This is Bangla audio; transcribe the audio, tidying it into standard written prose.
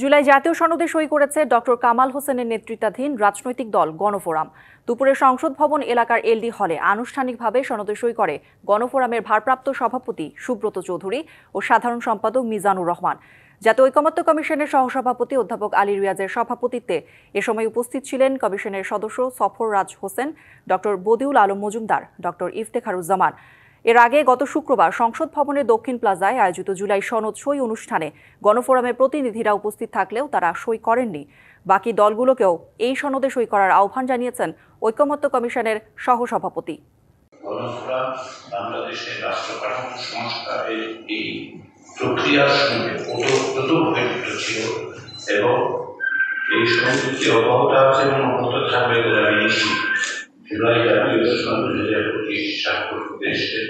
জুলাই জাতীয় সনদে সই করেছে ডক্টর কামাল হোসেনের নেতৃত্বাধীন রাজনৈতিক দল গণফোরাম। দুপুরে সংসদ ভবন এলাকার এলডি হলে আনুষ্ঠানিকভাবে সনদে সই করে গণফোরামের ভারপ্রাপ্ত সভাপতি সুব্রত চৌধুরী ও সাধারণ সম্পাদক মিজানুর রহমান। জাতীয় ঐকমত্য কমিশনের সহসভাপতি অধ্যাপক আলী রিয়াজের সভাপতিত্বে এ সময় উপস্থিত ছিলেন কমিশনের সদস্য সফররাজ হোসেন, ডক্টর বদিউল আলম মজুমদার, ডক্টর ইফতেখারুজ্জামান। এর আগে গত শুক্রবার সংসদ ভবনের দক্ষিণ প্লাজায় আয়োজিত জুলাই সনদ সই অনুষ্ঠানে গণফোরামের প্রতিনিধিরা উপস্থিত থাকলেও তারা সই করেননি। বাকি দলগুলোকেও এই সনদে সই করার আহ্বান জানিয়েছেন ঐকমত্য কমিশনের সহসভাপতি। গণফোরাম বাংলাদেশের রাষ্ট্র কাঠামো সংস্কারের এই প্রক্রিয়ার সঙ্গে ওতপ্রোতভাবে যুক্ত ছিল এবং এই সংযুক্তি অব্যাহত আছে এবং অব্যাহত থাকবে বলে আমি নিশ্চিত। জুলাই জাতীয় সনদ 2025 স্বাক্ষর করেছে।